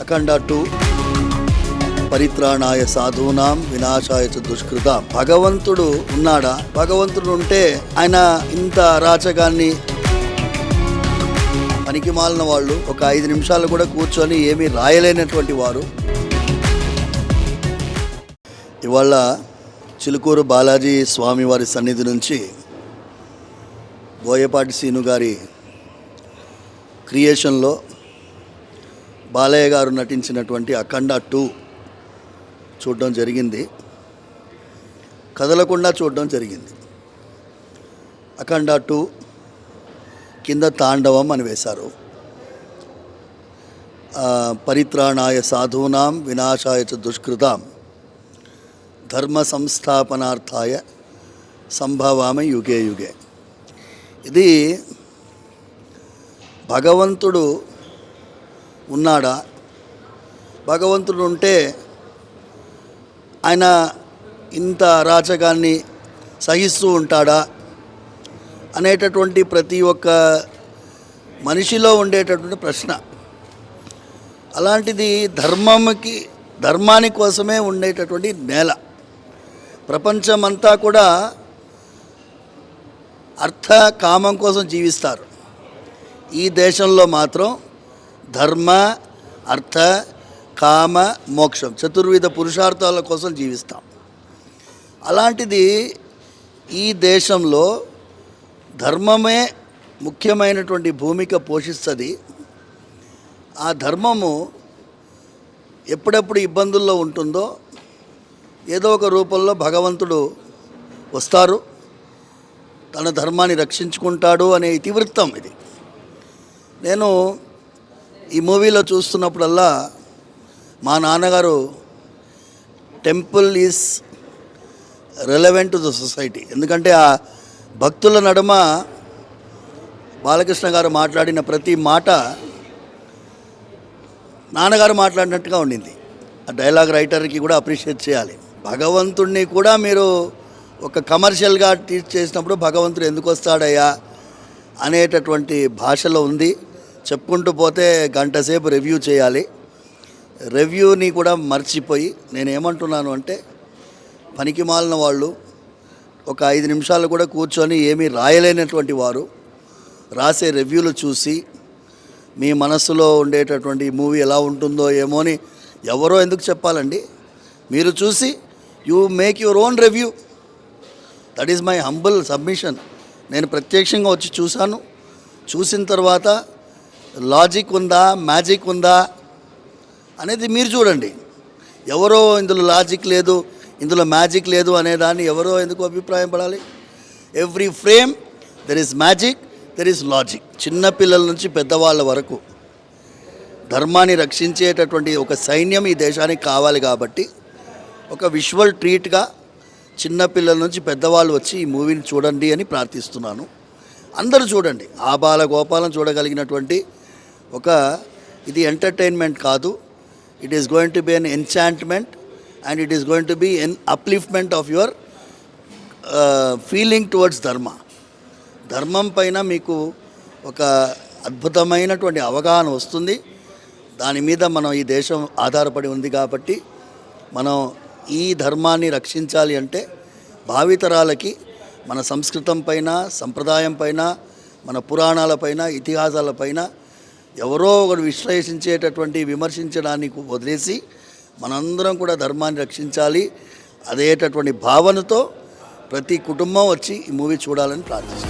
అఖండ 2 పరిత్రాణాయ సాధూనాం వినాశాయ చ దుష్కృతాం. భగవంతుడు ఉన్నాడా? భగవంతుడు ఉంటే ఆయన ఇంత అరాచకాన్ని పనికి మాలిన వాళ్ళు ఒక 5 నిమిషాలు కూడా కూర్చొని ఏమీ రాయలేనటువంటి వారు. ఇవాళ చిలుకూరు బాలాజీ స్వామివారి సన్నిధి నుంచి బోయపాటి సీను గారి క్రియేషన్లో బాలయ్య గారు నటించినటువంటి అఖండ 2 చూడడం జరిగింది. కదలకుండా చూడడం జరిగింది. అఖండ 2 కింద తాండవం అని వేశారు. పరిత్రాణాయ సాధూనాం వినాశాయ చ దుష్కృతాం ధర్మ సంస్థాపనార్థాయ సంభవామి యుగే యుగే. ఇది భగవంతుడు ఉన్నాడా? భగవంతుడు ఉంటే ఆయన ఇంత అరాచకాన్ని సహిస్తూ ఉంటాడా అనేటటువంటి ప్రతి ఒక్క మనిషిలో ఉండేటటువంటి ప్రశ్న. అలాంటిది ధర్మాని కోసమే ఉండేటటువంటి నేల. ప్రపంచమంతా కూడా అర్థ కామం కోసం జీవిస్తారు. ఈ దేశంలో మాత్రం ధర్మ అర్థ కామ మోక్షం చతుర్విధ పురుషార్థాల కోసం జీవిస్తాం. అలాంటిది ఈ దేశంలో ధర్మమే ముఖ్యమైనటువంటి భూమిక పోషిస్తుంది. ఆ ధర్మము ఎప్పుడెప్పుడు ఇబ్బందుల్లో ఉంటుందో ఏదో ఒక రూపంలో భగవంతుడు వస్తారు, తన ధర్మాన్ని రక్షించుకుంటాడు అనే ఇతివృత్తం ఇది. నేను ఈ మూవీలో చూస్తున్నప్పుడల్లా మా నాన్నగారు temple is relevant to the society, ఎందుకంటే ఆ భక్తుల నడుమ బాలకృష్ణ గారు మాట్లాడిన ప్రతి మాట నాన్నగారు మాట్లాడినట్టుగా ఉండింది. ఆ డైలాగ్ రైటర్కి కూడా అప్రిషియేట్ చేయాలి. భగవంతుడిని కూడా మీరు ఒక కమర్షియల్గా టీచ్ చేసినప్పుడు భగవంతుడు ఎందుకు వస్తాడయ్యా అనేటటువంటి భాషలో ఉంది. చెప్పుకుంటూ పోతే గంట సేపు రివ్యూ చేయాలి. రివ్యూని కూడా మర్చిపోయి నేనేమంటున్నాను అంటే, పనికి మాలిన వాళ్ళు ఒక 5 నిమిషాలు కూడా కూర్చొని ఏమీ రాయలేనటువంటి వారు రాసే రివ్యూలు చూసి మీ మనస్సులో ఉండేటటువంటి మూవీ ఎలా ఉంటుందో ఏమో అని ఎవరో ఎందుకు చెప్పాలండి? మీరు చూసి you make your own review. That is my humble submission. నేను ప్రత్యక్షంగా వచ్చి చూశాను. చూసిన తర్వాత లాజిక్ ఉందా, మ్యాజిక్ ఉందా అనేది మీరు చూడండి. ఎవరో ఇందులో లాజిక్ లేదు, ఇందులో మ్యాజిక్ లేదు అనేదాన్ని ఎవరో ఎందుకు అభిప్రాయం పడాలి? Every frame there is magic, there is logic. చిన్నపిల్లల నుంచి పెద్దవాళ్ళ వరకు ధర్మాన్ని రక్షించేటటువంటి ఒక సైన్యం ఈ దేశానికి కావాలి. కాబట్టి ఒక విజువల్ ట్రీట్గా చిన్నపిల్లల నుంచి పెద్దవాళ్ళు వచ్చి ఈ మూవీని చూడండి అని ప్రార్థిస్తున్నాను. అందరూ చూడండి. ఆబాల గోపాలం చూడగలిగినటువంటి ఒక ఇది ఎంటర్టైన్మెంట్ కాదు. It is going to be an enchantment and it is going to be an upliftment of your feeling towards dharma. ధర్మం పైన మీకు ఒక అద్భుతమైనటువంటి అవగాహన వస్తుంది. దాని మీద మనం ఈ దేశం ఆధారపడి ఉంది. కాబట్టి మనం ఈ ధర్మాన్ని రక్షించాలి అంటే భావితరాలకి మన సంస్కృతం పైన, సంప్రదాయం పైన, మన పురాణాలపైన, ఇతిహాసాలపైన ఎవరో ఒకరు విశ్లేషించేటటువంటి విమర్శించడానికి వదిలేసి మనందరం కూడా ధర్మాన్ని రక్షించాలి అదేటటువంటి భావనతో ప్రతి కుటుంబం వచ్చి ఈ మూవీ చూడాలని ప్రార్థిస్తున్నాను.